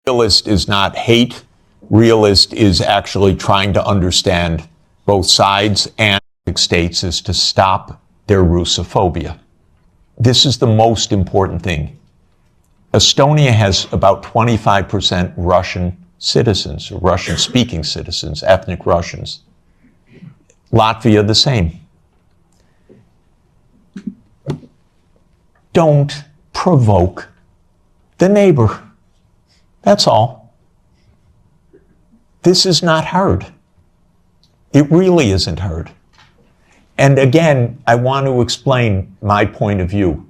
Realist is not hate. Realist is actually trying to understand both sides and states is to stop their Russophobia. This is the most important thing. Estonia has about 25% Russian citizens, Russian-speaking citizens, ethnic Russians. Latvia, the same. Don't provoke the neighbor. That's all. This is not hard. It really isn't hard. And again, I want to explain my point of view.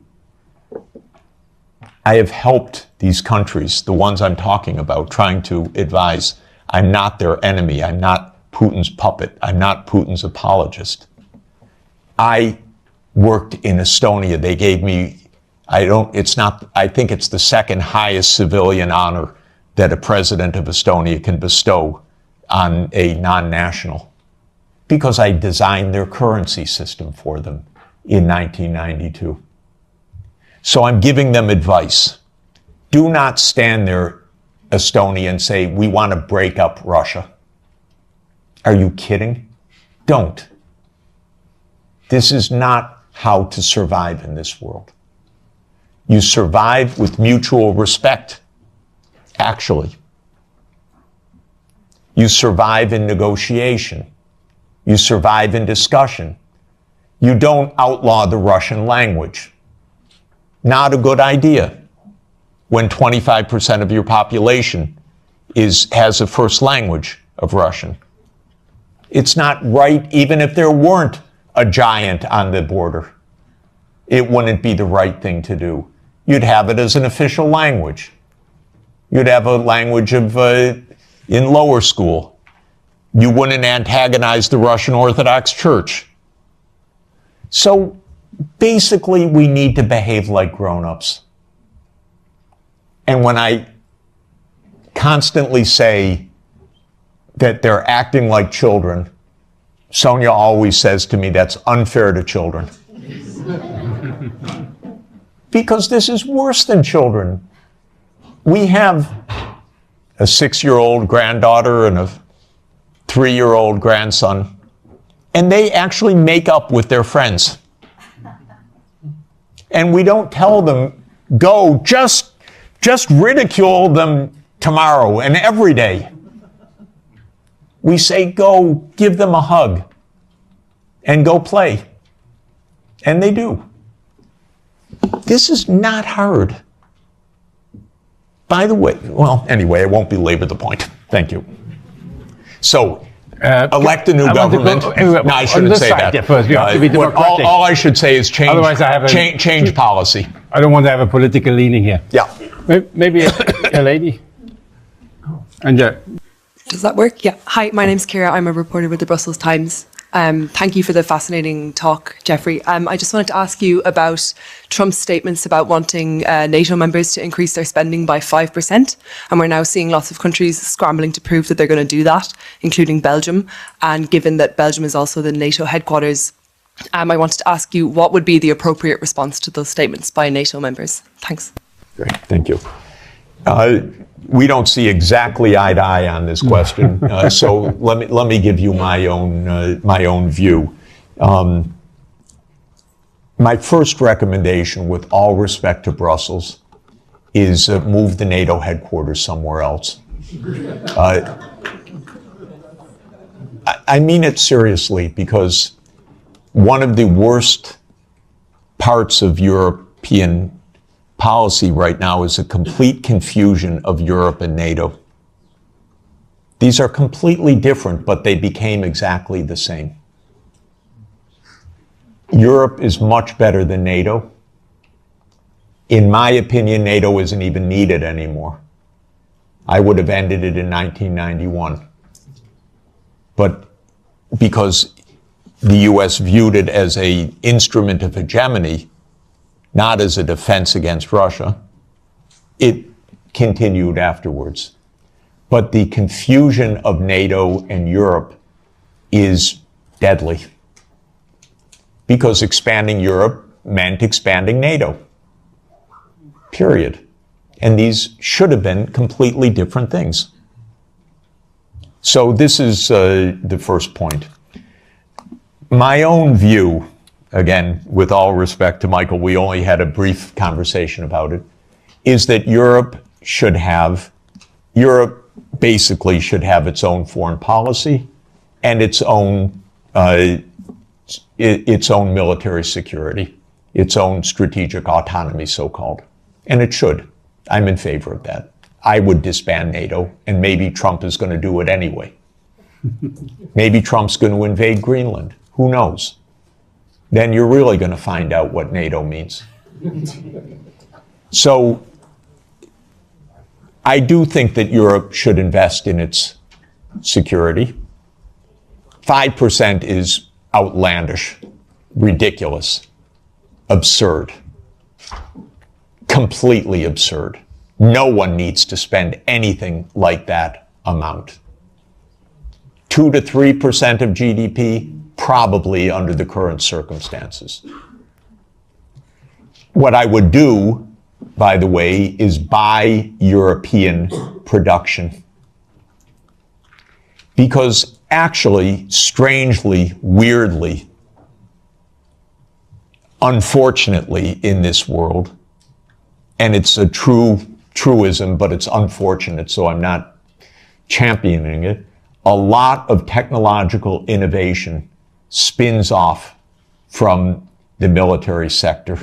I have helped these countries, the ones I'm talking about, trying to advise. I'm not their enemy. I'm not Putin's puppet. I'm not Putin's apologist. I worked in Estonia. They gave me, I think it's the second highest civilian honor that a president of Estonia can bestow on a non-national, because I designed their currency system for them in 1992. So I'm giving them advice. Do not stand there, Estonia, and say, we want to break up Russia. Are you kidding? Don't. This is not how to survive in this world. You survive with mutual respect, actually. You survive in negotiation. You survive in discussion. You don't outlaw the Russian language. Not a good idea when 25% of your population has a first language of Russian. It's not right, even if there weren't a giant on the border. It wouldn't be the right thing to do. You'd have it as an official language. You'd have a language of in lower school. You wouldn't antagonize the Russian Orthodox Church. So basically, we need to behave like grown-ups. And when I constantly say that they're acting like children, Sonia always says to me, that's unfair to children. Because this is worse than children. We have a 6-year-old granddaughter and a 3-year-old grandson, and they actually make up with their friends. And we don't tell them, go, just ridicule them tomorrow and every day. We say, go, give them a hug and go play. And they do. This is not hard. By the way, well, anyway, I won't belabor the point. Thank you. So, elect a new government. No, I shouldn't say that. First, you have to be democratic. All I should say is change policy. I don't want to have a political leaning here. Yeah. Maybe a lady. And does that work? Yeah. Hi, my name's Ciara. I'm a reporter with the Brussels Times. Thank you for the fascinating talk, Jeffrey. I just wanted to ask you about Trump's statements about wanting NATO members to increase their spending by 5%. And we're now seeing lots of countries scrambling to prove that they're going to do that, including Belgium. And given that Belgium is also the NATO headquarters, I wanted to ask you, what would be the appropriate response to those statements by NATO members? Thanks. Great, thank you. We don't see exactly eye to eye on this question, so let me give you my own view. My first recommendation, with all respect to Brussels, is move the NATO headquarters somewhere else. I mean it seriously, because one of the worst parts of European policy right now is a complete confusion of Europe and NATO. These are completely different, but they became exactly the same. Europe is much better than NATO. In my opinion, NATO isn't even needed anymore. I would have ended it in 1991. But because the US viewed it as an instrument of hegemony, not as a defense against Russia, it continued afterwards. But the confusion of NATO and Europe is deadly, because expanding Europe meant expanding NATO, period. And these should have been completely different things. So this is the first point. My own view, again, with all respect to Michael, we only had a brief conversation about it, is that Europe basically should have its own foreign policy and its own military security, its own strategic autonomy, so-called. And it should. I'm in favor of that. I would disband NATO, and maybe Trump is going to do it anyway. Maybe Trump's going to invade Greenland. Who knows? Then you're really going to find out what NATO means. So I do think that Europe should invest in its security. 5% is outlandish, ridiculous, absurd, completely absurd. No one needs to spend anything like that amount. 2 to 3% of GDP, probably under the current circumstances. What I would do, by the way, is buy European production. Because actually, strangely, weirdly, unfortunately in this world, and it's a truism, but it's unfortunate, so I'm not championing it, a lot of technological innovation spins off from the military sector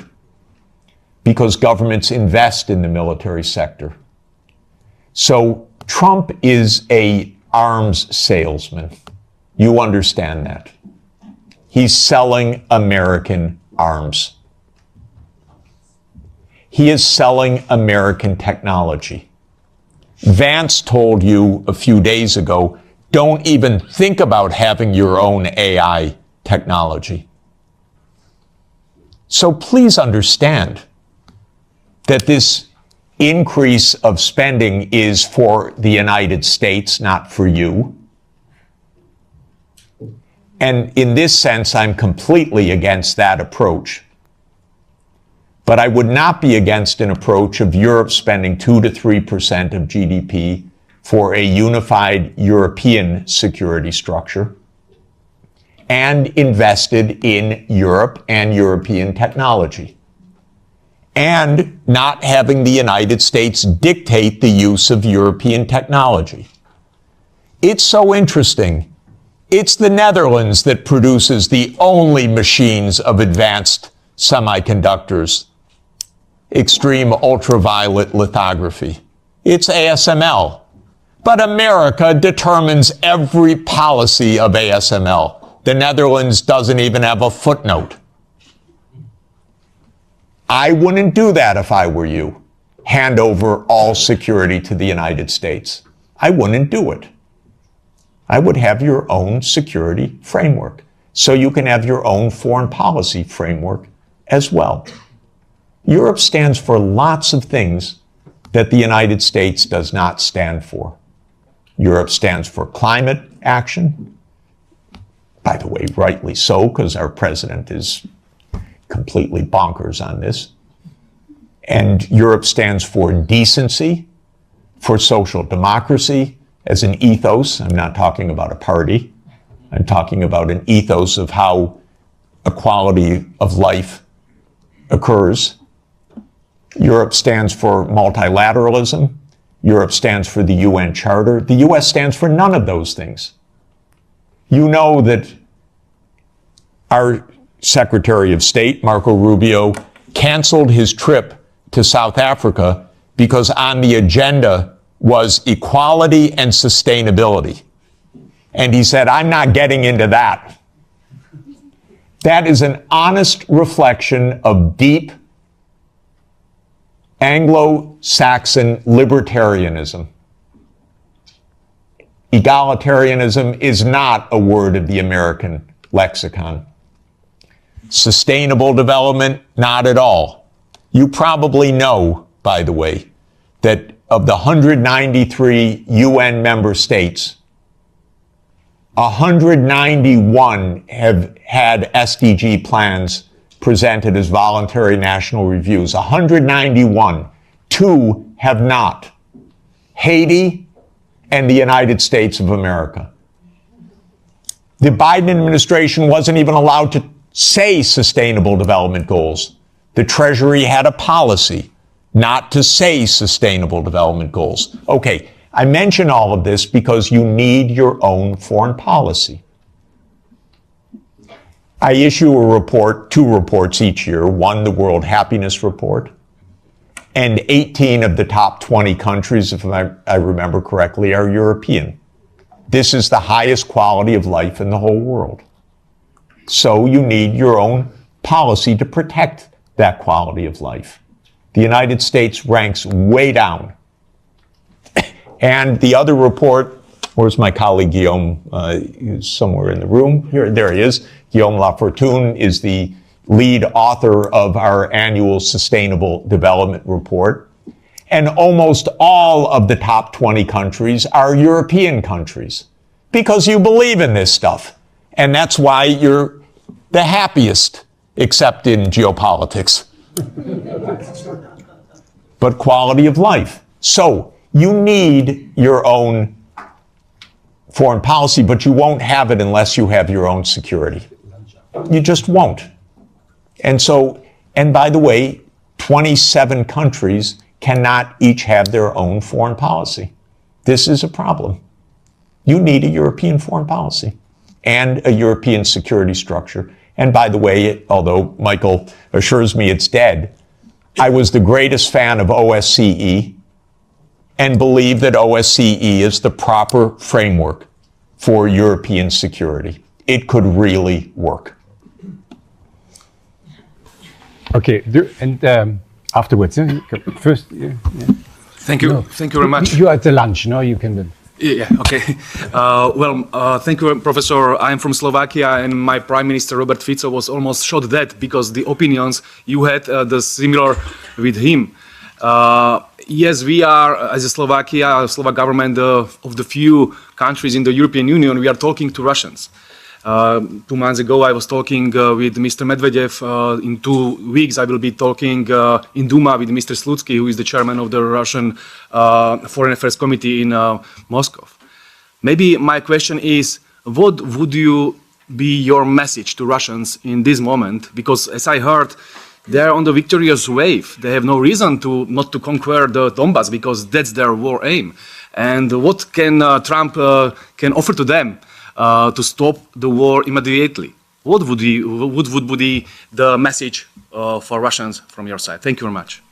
because governments invest in the military sector. So Trump is an arms salesman. You understand that. He's selling American arms. He is selling American technology. Vance told you a few days ago, don't even think about having your own AI technology. So please understand that this increase of spending is for the United States, not for you. And in this sense, I'm completely against that approach. But I would not be against an approach of Europe spending 2 to 3% of GDP for a unified European security structure and invested in Europe and European technology. And not having the United States dictate the use of European technology. It's so interesting. It's the Netherlands that produces the only machines of advanced semiconductors, extreme ultraviolet lithography. It's ASML. But America determines every policy of ASML. The Netherlands doesn't even have a footnote. I wouldn't do that if I were you. Hand over all security to the United States. I wouldn't do it. I would have your own security framework, so you can have your own foreign policy framework as well. Europe stands for lots of things that the United States does not stand for. Europe stands for climate action. By the way, rightly so, because our president is completely bonkers on this. And Europe stands for decency, for social democracy as an ethos. I'm not talking about a party. I'm talking about an ethos of how equality of life occurs. Europe stands for multilateralism. Europe stands for the UN Charter. The US stands for none of those things. You know that our Secretary of State, Marco Rubio, canceled his trip to South Africa because on the agenda was equality and sustainability. And he said, I'm not getting into that. That is an honest reflection of deep Anglo-Saxon libertarianism. Egalitarianism is not a word of the American lexicon. Sustainable development, not at all. You probably know, by the way, that of the 193 UN member states, 191 have had SDG plans presented as voluntary national reviews. 191. Two have not. Haiti and the United States of America. The Biden administration wasn't even allowed to say sustainable development goals. The Treasury had a policy not to say sustainable development goals. Okay, I mention all of this because you need your own foreign policy. I issue a report, 2 reports each year, one, the World Happiness Report, and 18 of the top 20 countries, if I remember correctly, are European. This is the highest quality of life in the whole world. So you need your own policy to protect that quality of life. The United States ranks way down. And the other report, where's my colleague Guillaume? He's somewhere in the room. Here, there he is. Guillaume Lafortune is the lead author of our annual Sustainable Development Report. And almost all of the top 20 countries are European countries because you believe in this stuff. And that's why you're the happiest, except in geopolitics. But quality of life. So you need your own foreign policy, but you won't have it unless you have your own security. You just won't. And so, and by the way, 27 countries cannot each have their own foreign policy. This is a problem. You need a European foreign policy and a European security structure. And by the way, although Michael assures me it's dead, I was the greatest fan of OSCE and believe that OSCE is the proper framework for European security. It could really work. Okay, and afterwards, first. Thank you. No. Thank you very much. You are at the lunch, no? You can. Yeah, okay. Thank you, Professor. I'm from Slovakia, and my Prime Minister, Robert Fico, was almost shot dead because the opinions you had the similar with him. Yes, we are, as a Slovakia, Slovak government, of the few countries in the European Union, we are talking to Russians. 2 months ago, I was talking with Mr. Medvedev. In 2 weeks, I will be talking in Duma with Mr. Slutsky, who is the chairman of the Russian Foreign Affairs Committee in Moscow. Maybe my question is, what would you be your message to Russians in this moment? Because as I heard, they are on the victorious wave. They have no reason to not to conquer the Donbass because that's their war aim. And what can Trump can offer to them to stop the war immediately? What would be the message for Russians from your side? Thank you very much.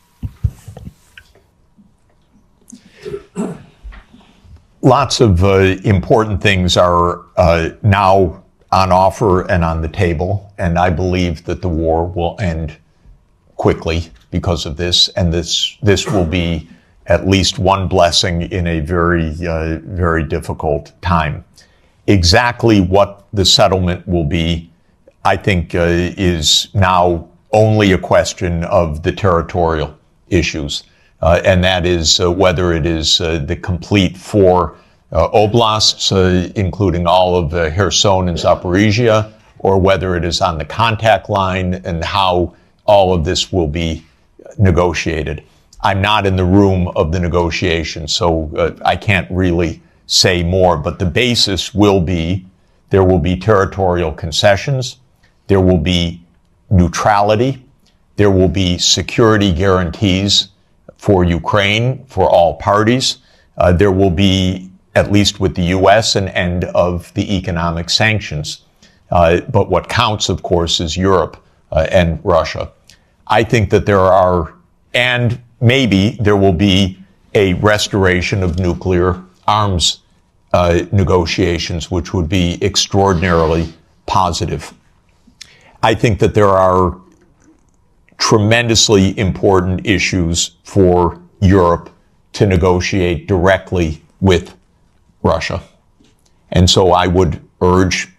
Lots of important things are now on offer and on the table, and I believe that the war will end quickly because of this, and this will be at least one blessing in a very difficult time. Exactly what the settlement will be, I think, is now only a question of the territorial issues, and that is whether it is the complete 4 oblasts, including all of Kherson and Zaporizhia, or whether it is on the contact line, and how all of this will be negotiated. I'm not in the room of the negotiation, so I can't really say more, but the basis will be there will be territorial concessions, there will be neutrality, there will be security guarantees for Ukraine, for all parties. There will be, at least with the U.S., an end of the economic sanctions. But what counts, of course, is Europe and Russia. I think that there are, and maybe there will be a restoration of nuclear arms negotiations, which would be extraordinarily positive. I think that there are tremendously important issues for Europe to negotiate directly with Russia. And so I would urge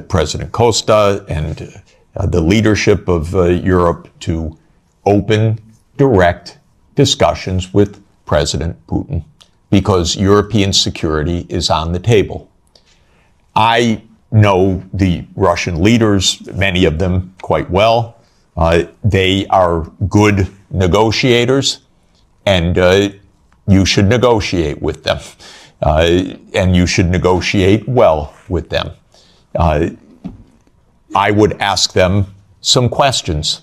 President Costa and the leadership of Europe to open direct discussions with President Putin, because European security is on the table. I know the Russian leaders, many of them quite well. They are good negotiators, and you should negotiate with them, and you should negotiate well with them. I would ask them some questions.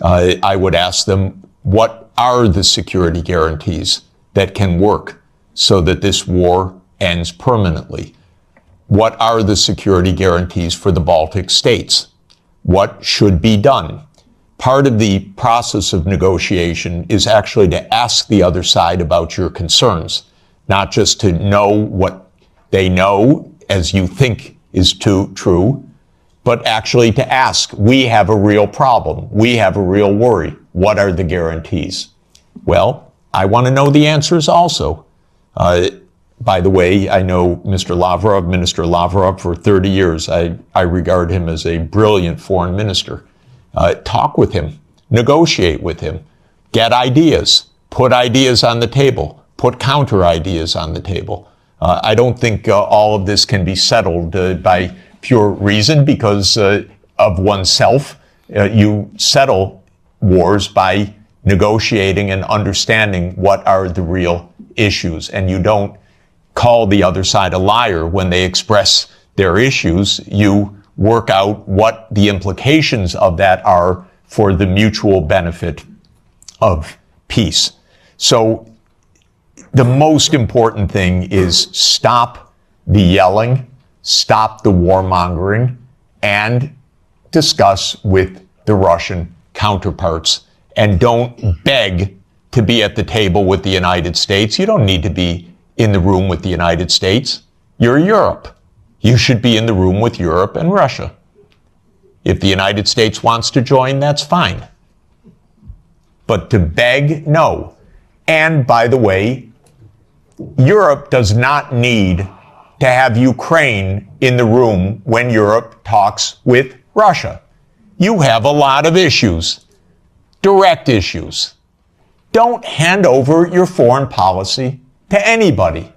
I would ask them, what are the security guarantees that can work so that this war ends permanently? What are the security guarantees for the Baltic states? What should be done? Part of the process of negotiation is actually to ask the other side about your concerns, not just to know what they know as you think is true, but actually to ask, we have a real problem. We have a real worry. What are the guarantees? Well, I want to know the answers also. By the way, I know Minister Lavrov, for 30 years. I regard him as a brilliant foreign minister. Talk with him, negotiate with him, get ideas, put ideas on the table, put counter ideas on the table. I don't think all of this can be settled by pure reason because of oneself. You settle wars by negotiating and understanding what are the real issues, and you don't call the other side a liar when they express their issues. You work out what the implications of that are for the mutual benefit of peace. So the most important thing is stop the yelling, stop the warmongering, and discuss with the Russian counterparts. And don't beg to be at the table with the United States. You don't need to be in the room with the United States. You're Europe. You should be in the room with Europe and Russia. If the United States wants to join, that's fine. But to beg, no. And by the way, Europe does not need to have Ukraine in the room when Europe talks with Russia. You have a lot of issues, direct issues. Don't hand over your foreign policy to anybody,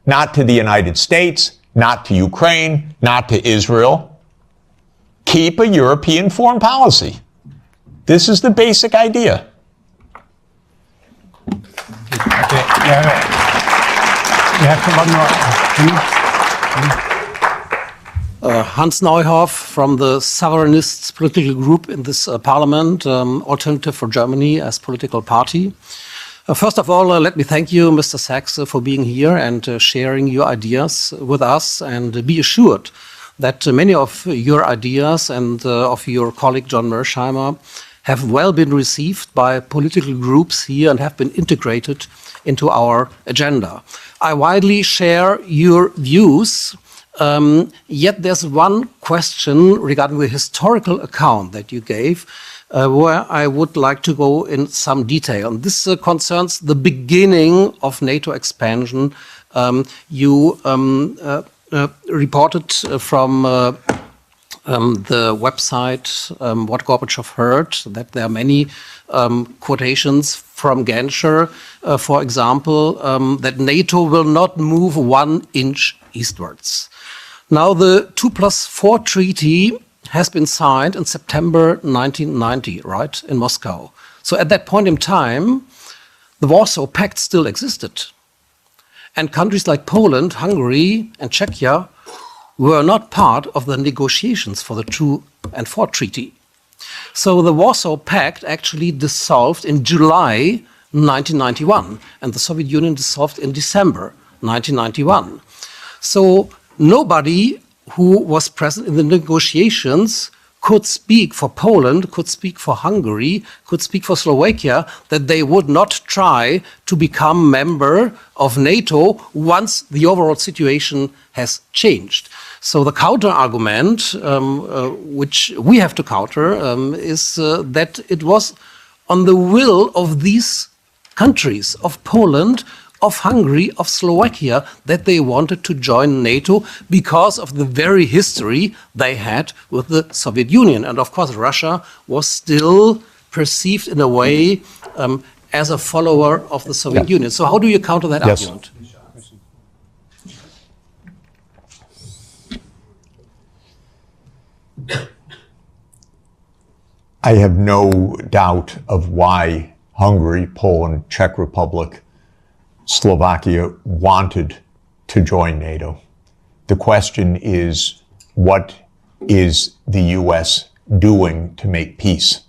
not to the United States, not to Ukraine, not to Israel. Keep a European foreign policy. This is the basic idea. Okay, you have one more. Hans Neuhoff from the Sovereignists political group in this parliament, Alternative for Germany as political party. First of all, let me thank you, Mr. Sachs, for being here and sharing your ideas with us, and be assured that many of your ideas and of your colleague John Mersheimer have well been received by political groups here and have been integrated into our agenda. I widely share your views, yet there's one question regarding the historical account that you gave, where I would like to go in some detail. And this concerns the beginning of NATO expansion. You reported from the website What Gorbachev Heard that there are many quotations from Genscher, for example, that NATO will not move 1 inch eastwards. Now, the 2+4 treaty has been signed in September 1990, right, in Moscow. So at that point in time, the Warsaw Pact still existed. And countries like Poland, Hungary, and Czechia were not part of the negotiations for the 2 and 4 treaty. So the Warsaw Pact actually dissolved in July 1991, and the Soviet Union dissolved in December 1991. So nobody who was present in the negotiations could speak for Poland, could speak for Hungary, could speak for Slovakia, that they would not try to become member of NATO once the overall situation has changed. So the counter-argument, which we have to counter, is that it was on the will of these countries, of Poland, of Hungary, of Slovakia, that they wanted to join NATO because of the very history they had with the Soviet Union. And of course, Russia was still perceived in a way as a follower of the Soviet Union. So how do you counter that argument? I have no doubt of why Hungary, Poland, Czech Republic, Slovakia wanted to join NATO. The question is, what is the U.S. doing to make peace?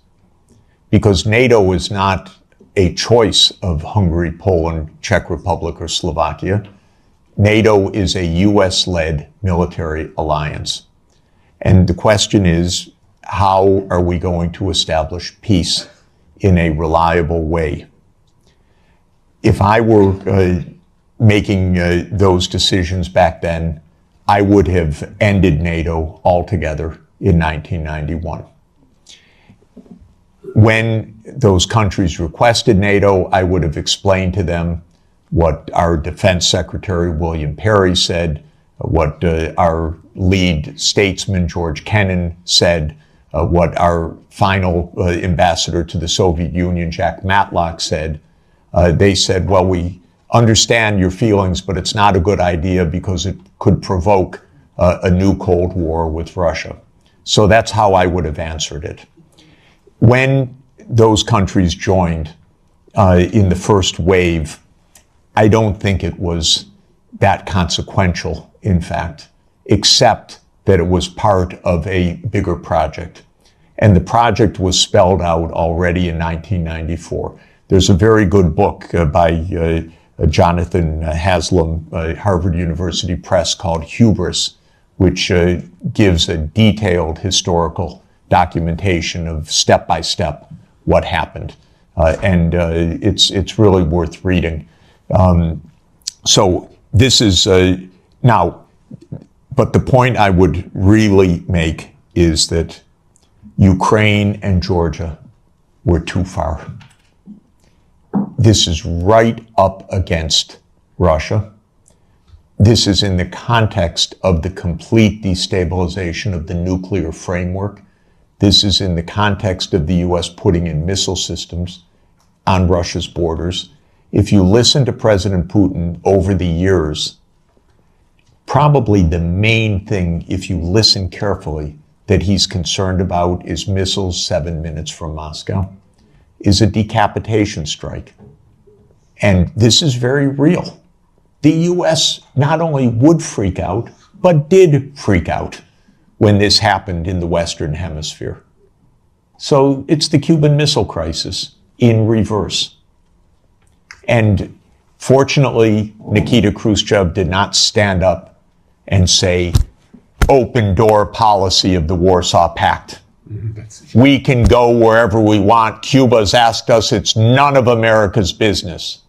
Because NATO is not a choice of Hungary, Poland, Czech Republic, or Slovakia. NATO is a U.S.-led military alliance. And the question is, how are we going to establish peace in a reliable way? If I were making those decisions back then, I would have ended NATO altogether in 1991. When those countries requested NATO, I would have explained to them what our Defense Secretary William Perry said, what our lead statesman George Kennan said, what our final ambassador to the Soviet Union, Jack Matlock, said. They said, well, we understand your feelings, but it's not a good idea because it could provoke a new Cold War with Russia. So that's how I would have answered it. When those countries joined in the first wave, I don't think it was that consequential, in fact, except that it was part of a bigger project. And the project was spelled out already in 1994. There's a very good book by Jonathan Haslam, Harvard University Press, called Hubris, which gives a detailed historical documentation of step-by-step what happened. And it's really worth reading. So this is, now, but the point I would really make is that Ukraine and Georgia were too far. This is right up against Russia. This is in the context of the complete destabilization of the nuclear framework. This is in the context of the U.S. putting in missile systems on Russia's borders. If you listen to President Putin over the years, probably the main thing, if you listen carefully, that he's concerned about is missiles 7 minutes from Moscow, is a decapitation strike. And this is very real. The U.S. not only would freak out, but did freak out when this happened in the Western Hemisphere. So it's the Cuban Missile Crisis in reverse. And fortunately, Nikita Khrushchev did not stand up and say, open door policy of the Warsaw Pact. We can go wherever we want. Cuba's asked us, it's none of America's business.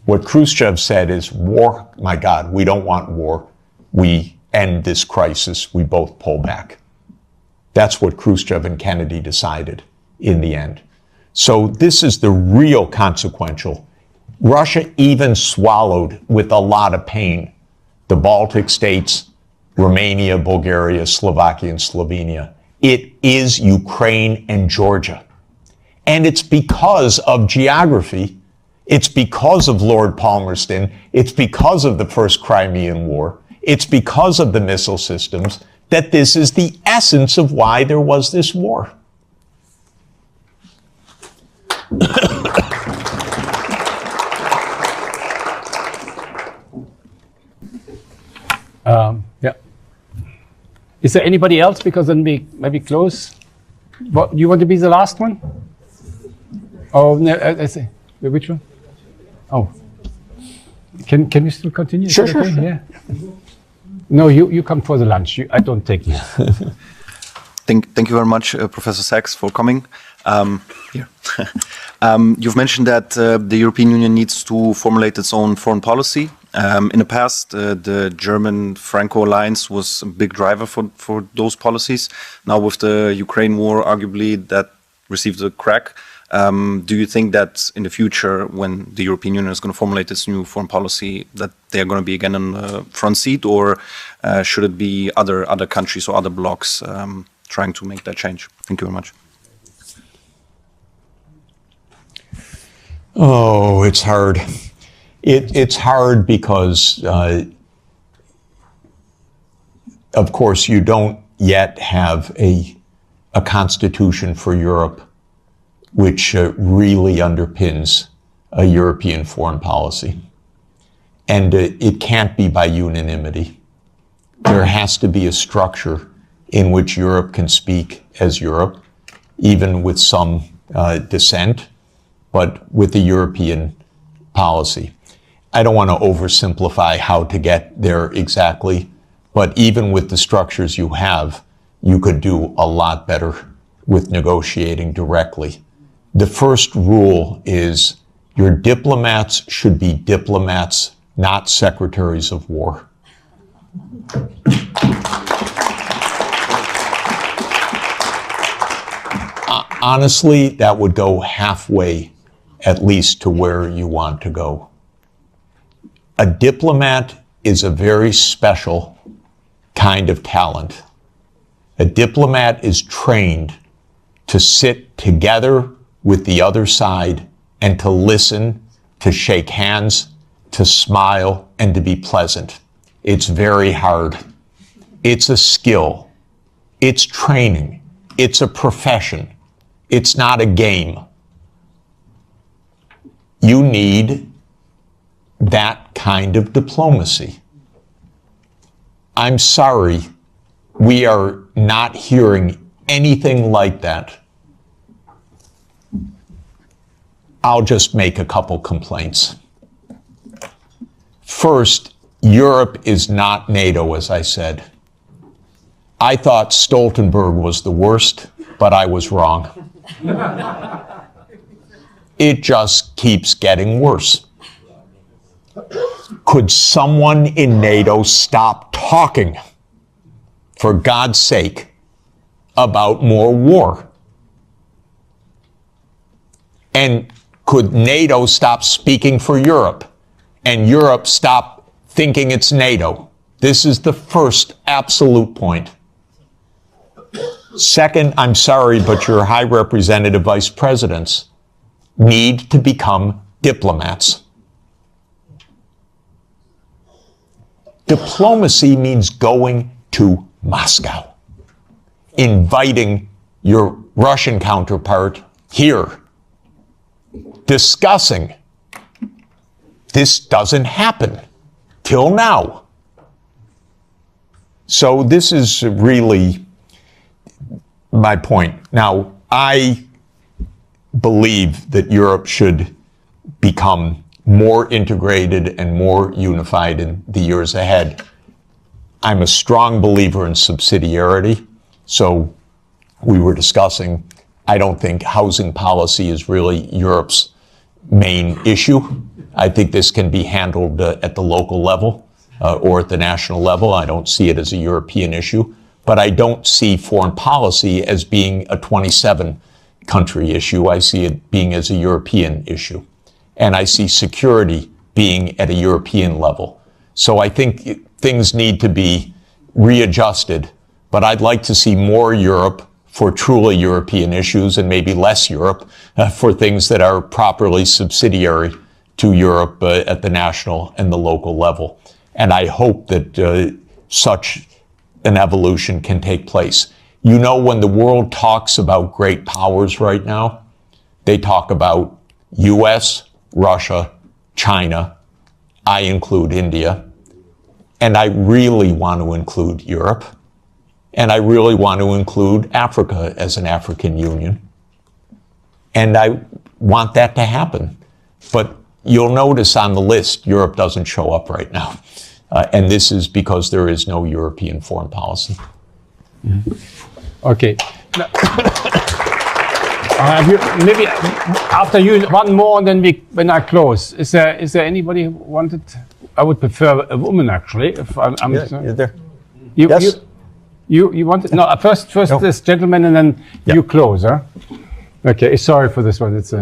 What Khrushchev said is, war, my God, we don't want war. We end this crisis. We both pull back. That's what Khrushchev and Kennedy decided in the end. So this is the real consequential. Russia even swallowed with a lot of pain the Baltic states, Romania, Bulgaria, Slovakia, and Slovenia. It is Ukraine and Georgia. And it's because of geography. It's because of Lord Palmerston. It's because of the First Crimean War. It's because of the missile systems that this is the essence of why there was this war. Yeah. Is there anybody else? Because then we maybe close. What, you want to be the last one? Oh, no, I see. Which one? Oh. Can we still continue? Sure, Is that sure, okay? sure. Yeah. No, you come for the lunch. I don't take you. Thank you very much, Professor Sachs, for coming. Here. You've mentioned that the European Union needs to formulate its own foreign policy. In the past, the German-Franco alliance was a big driver for those policies. Now with the Ukraine war, arguably that received a crack. Do you think that in the future, when the European Union is going to formulate its new foreign policy, that they are going to be again on the front seat, or should it be other countries or other blocs trying to make that change? Thank you very much. Oh, it's hard. It's hard because, of course, you don't yet have a constitution for Europe which really underpins a European foreign policy. And it can't be by unanimity. There has to be a structure in which Europe can speak as Europe, even with some dissent, but with a European policy. I don't want to oversimplify how to get there exactly, but even with the structures you have, you could do a lot better with negotiating directly. The first rule is your diplomats should be diplomats, not secretaries of war. Honestly, that would go halfway, at least, to where you want to go. A diplomat is a very special kind of talent. A diplomat is trained to sit together with the other side and to listen, to shake hands, to smile, and to be pleasant. It's very hard. It's a skill. It's training. It's a profession. It's not a game. You need that kind of diplomacy. I'm sorry, we are not hearing anything like that. I'll just make a couple complaints. First, Europe is not NATO, as I said. I thought Stoltenberg was the worst, but I was wrong. It just keeps getting worse. Could someone in NATO stop talking, for God's sake, about more war? And could NATO stop speaking for Europe, and Europe stop thinking it's NATO? This is the first absolute point. Second, I'm sorry, but your high representative vice presidents need to become diplomats. Diplomacy means going to Moscow, inviting your Russian counterpart here, discussing. This doesn't happen till now. So this is really my point. Now, I believe that Europe should become more integrated and more unified in the years ahead. I'm a strong believer in subsidiarity. So we were discussing, I don't think housing policy is really Europe's main issue. I think this can be handled at the local level or at the national level. I don't see it as a European issue. But I don't see foreign policy as being a 27 country issue. I see it being as a European issue. And I see security being at a European level. So I think things need to be readjusted, but I'd like to see more Europe for truly European issues and maybe less Europe for things that are properly subsidiary to Europe at the national and the local level. And I hope that such an evolution can take place. You know, when the world talks about great powers right now, they talk about US, Russia, China. I include India. And I really want to include Europe. And I really want to include Africa as an African Union. And I want that to happen. But you'll notice on the list, Europe doesn't show up right now. And this is because there is no European foreign policy. Okay. Maybe after you, one more, and then when I close. Is there anybody who wanted? I would prefer a woman, actually. If I'm You're there. Yes. You wanted? No, first no. This gentleman, and then you close, huh? Okay. Sorry for this one. It's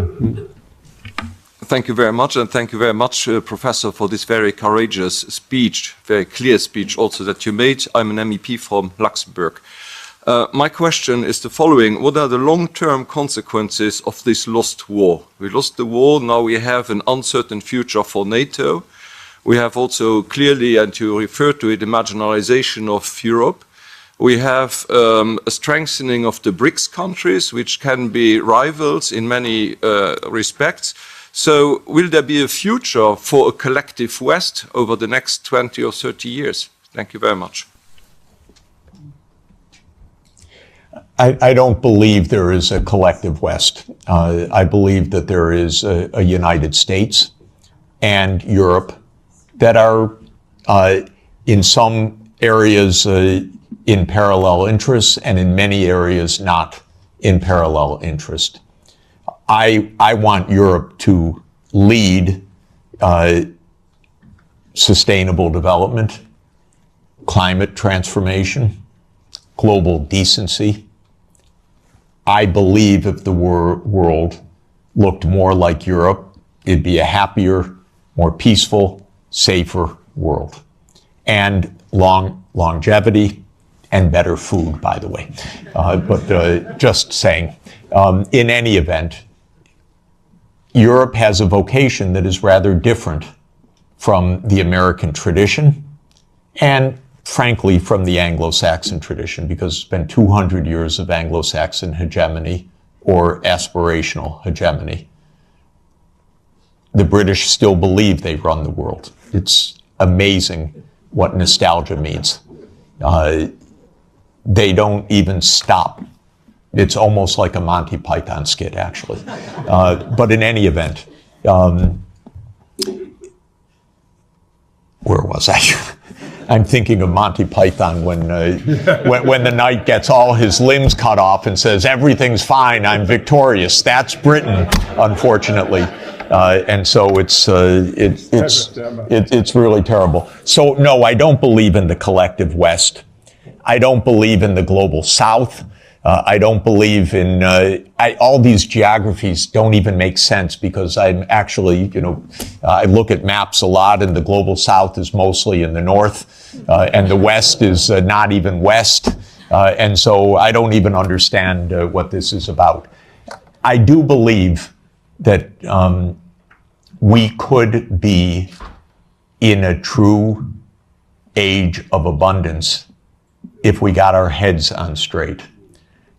Thank you very much, and thank you very much, Professor, for this very courageous speech, very clear speech also that you made. I'm an MEP from Luxembourg. My question is the following. What are the long-term consequences of this lost war? We lost the war, now we have an uncertain future for NATO. We have also clearly, and you refer to it, the marginalization of Europe. We have a strengthening of the BRICS countries, which can be rivals in many respects. So will there be a future for a collective West over the next 20 or 30 years? Thank you very much. I don't believe there is a collective West. I believe that there is a United States and Europe that are in some areas in parallel interests and in many areas not in parallel interest. I want Europe to lead sustainable development, climate transformation, global decency. I believe if the world looked more like Europe, it'd be a happier, more peaceful, safer world. And longevity and better food, by the way. But just saying, in any event, Europe has a vocation that is rather different from the American tradition and frankly, from the Anglo-Saxon tradition, because it's been 200 years of Anglo-Saxon hegemony or aspirational hegemony. The British still believe they run the world. It's amazing what nostalgia means. They don't even stop. It's almost like a Monty Python skit, actually. But in any event, where was I? I'm thinking of Monty Python when the knight gets all his limbs cut off and says, "Everything's fine, I'm victorious." That's Britain, unfortunately. And so it's really terrible. So no, I don't believe in the collective West. I don't believe in the global South. I don't believe in, all these geographies don't even make sense because I'm actually, I look at maps a lot and the global South is mostly in the North and the West is not even West. And so I don't even understand what this is about. I do believe that we could be in a true age of abundance if we got our heads on straight.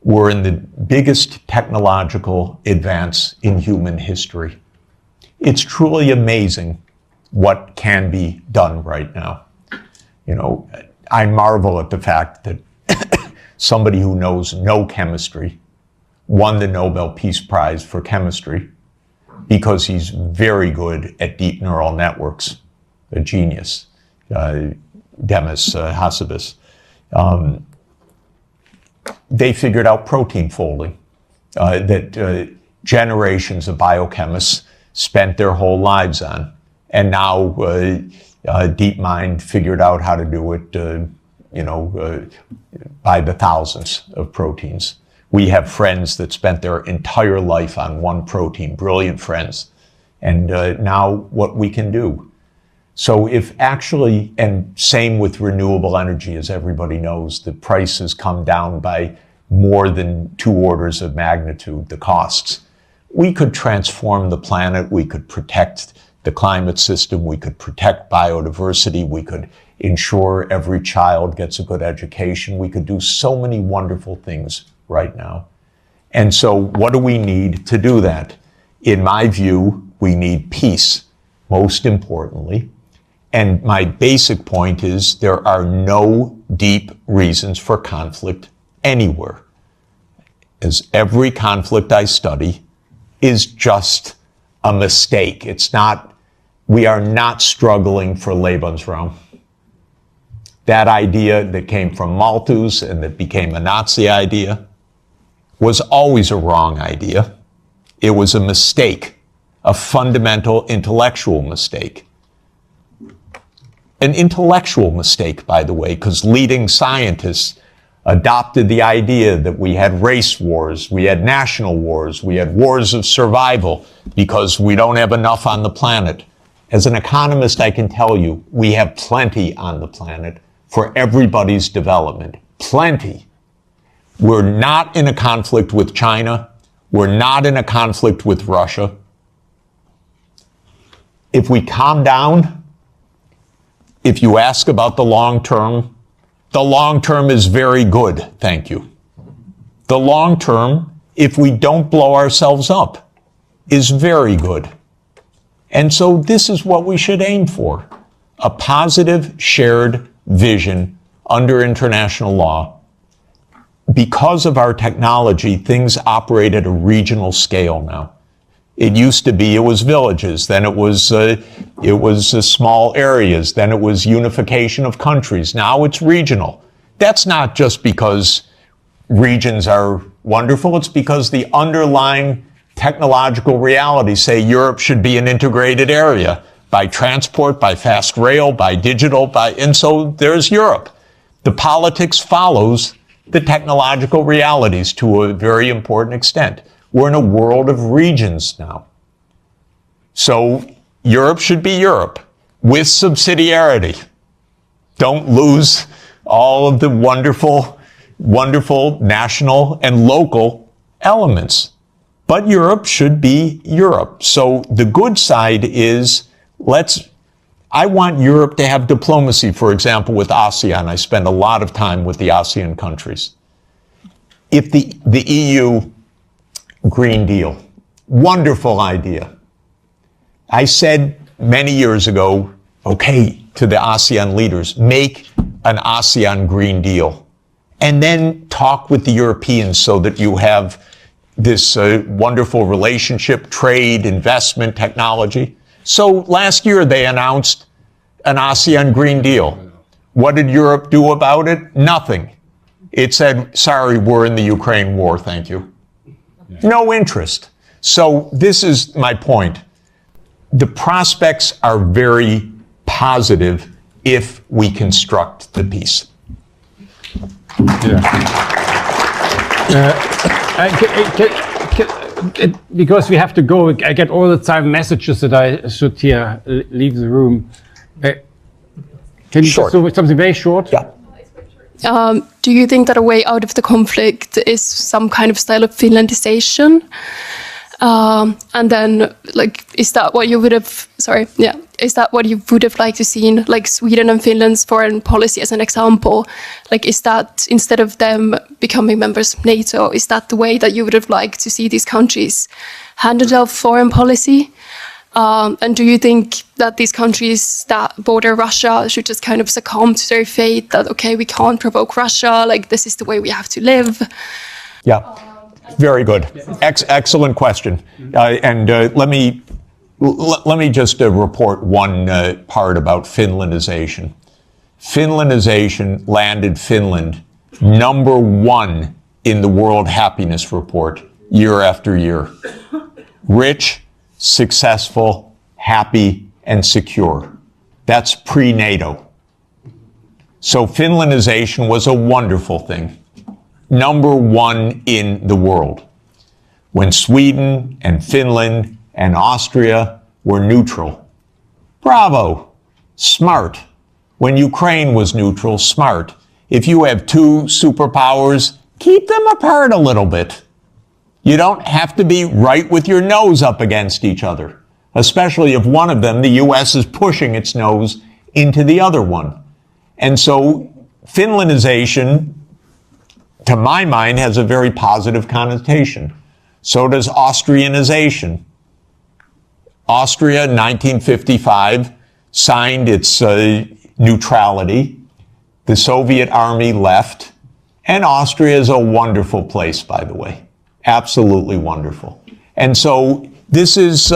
We're in the biggest technological advance in human history. It's truly amazing what can be done right now. I marvel at the fact that somebody who knows no chemistry won the Nobel Peace Prize for chemistry because he's very good at deep neural networks, a genius, Demis Hassabis. They figured out protein folding, that generations of biochemists spent their whole lives on. And now DeepMind figured out how to do it, by the thousands of proteins. We have friends that spent their entire life on one protein, brilliant friends. And now what we can do. So if actually, and same with renewable energy, as everybody knows, the price has come down by more than 2 orders of magnitude, the costs. We could transform the planet, we could protect the climate system, we could protect biodiversity, we could ensure every child gets a good education, we could do so many wonderful things right now. And so what do we need to do that? In my view, we need peace, most importantly. And my basic point is there are no deep reasons for conflict anywhere. As every conflict I study is just a mistake. We are not struggling for Lebensraum. That idea that came from Malthus and that became a Nazi idea was always a wrong idea. It was a mistake, a fundamental intellectual mistake. An intellectual mistake, by the way, because leading scientists adopted the idea that we had race wars, we had national wars, we had wars of survival because we don't have enough on the planet. As an economist, I can tell you, we have plenty on the planet for everybody's development. Plenty. We're not in a conflict with China. We're not in a conflict with Russia. If we calm down, if you ask about the long term, The long term is very good, thank you. The long term, if we don't blow ourselves up, is very good. And so this is what we should aim for. A positive shared vision under international law. Because of our technology, things operate at a regional scale now. It used to be, it was villages, then it was small areas, then it was unification of countries. Now it's regional. That's not just because regions are wonderful, it's because the underlying technological realities say Europe should be an integrated area by transport, by fast rail, by digital, and so there's Europe. The politics follows the technological realities to a very important extent. We're in a world of regions now. So Europe should be Europe with subsidiarity. Don't lose all of the wonderful, wonderful national and local elements. But Europe should be Europe. So the good side is, I want Europe to have diplomacy, for example, with ASEAN. I spend a lot of time with the ASEAN countries. If the EU Green Deal, wonderful idea. I said many years ago, okay, to the ASEAN leaders, make an ASEAN Green Deal. And then talk with the Europeans so that you have this wonderful relationship, trade, investment, technology. So last year they announced an ASEAN Green Deal. What did Europe do about it? Nothing. It said, sorry, we're in the Ukraine war, thank you. No interest. So this is my point. The prospects are very positive if we construct the peace. Because we have to go, I get all the time messages that I should here leave the room. Can you just do something very short? Yeah. Do you think that a way out of the conflict is some kind of style of Finlandization? And then, like, is that what you would have? Is that what you would have liked to see in, like, Sweden and Finland's foreign policy as an example? Like, is that instead of them becoming members of NATO, is that the way that you would have liked to see these countries handle their foreign policy? And do you think that these countries that border Russia should just kind of succumb to their fate that, okay, we can't provoke Russia, like this is the way we have to live? Yeah, very good. Excellent question. And let me just report one part about Finlandization. Finlandization landed Finland #1 in the World Happiness Report year after year. Rich, successful, happy, and secure. That's pre-NATO. So Finlandization was a wonderful thing. #1 in the world. When Sweden and Finland and Austria were neutral. Bravo. Smart. When Ukraine was neutral, smart. If you have two superpowers, keep them apart a little bit. You don't have to be right with your nose up against each other, especially if one of them, the U.S., is pushing its nose into the other one. And so Finlandization, to my mind, has a very positive connotation. So does Austrianization. Austria, in 1955, signed its neutrality. The Soviet army left. And Austria is a wonderful place, by the way. Absolutely wonderful. And so this is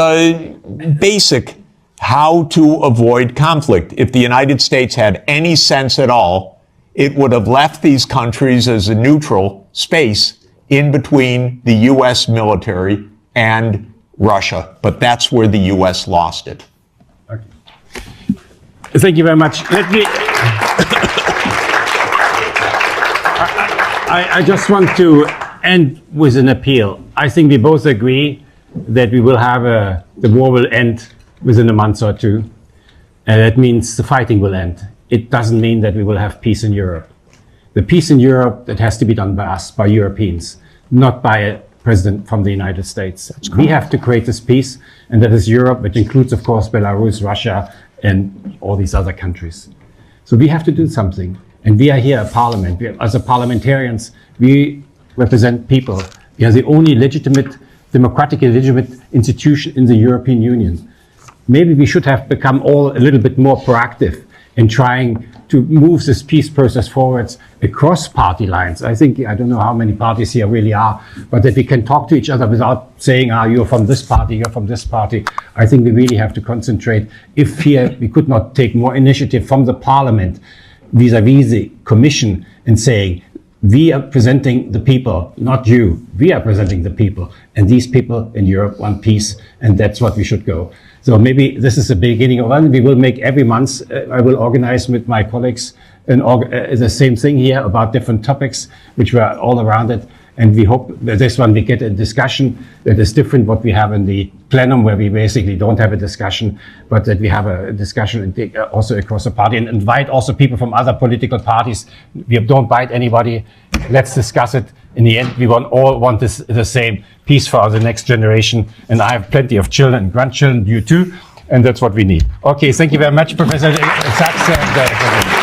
basic how to avoid conflict. If the United States had any sense at all, it would have left these countries as a neutral space in between the U.S. military and Russia. But that's where the U.S. lost it. Okay. Thank you very much. Let me... I just want to end with an appeal. I think we both agree that we will have the war will end within a month or two. And that means the fighting will end. It doesn't mean that we will have peace in Europe. The peace in Europe, that has to be done by us, by Europeans, not by a president from the United States. We have to create this peace, and that is Europe, which includes, of course, Belarus, Russia, and all these other countries. So we have to do something. And we are here a parliament. As a parliamentarians, we represent people. We are the only legitimate, democratically legitimate institution in the European Union. Maybe we should have become all a little bit more proactive in trying to move this peace process forwards across party lines. I think, I don't know how many parties here really are, but that we can talk to each other without saying, you're from this party, you're from this party. I think we really have to concentrate. If here we could not take more initiative from the parliament vis-à-vis the commission and saying, we are presenting the people, not you. We are presenting the people. And these people in Europe want peace, and that's what we should go. So maybe this is the beginning of one. We will make every month, I will organize with my colleagues the same thing here about different topics, which were all around it. And we hope that this one we get a discussion that is different what we have in the plenum, where we basically don't have a discussion, but that we have a discussion also across the party, and invite also people from other political parties. We don't bite anybody. Let's discuss it. In the end, we all want the same peace for the next generation. And I have plenty of children and grandchildren, you too. And that's what we need. Okay, thank you very much, Professor Sachs.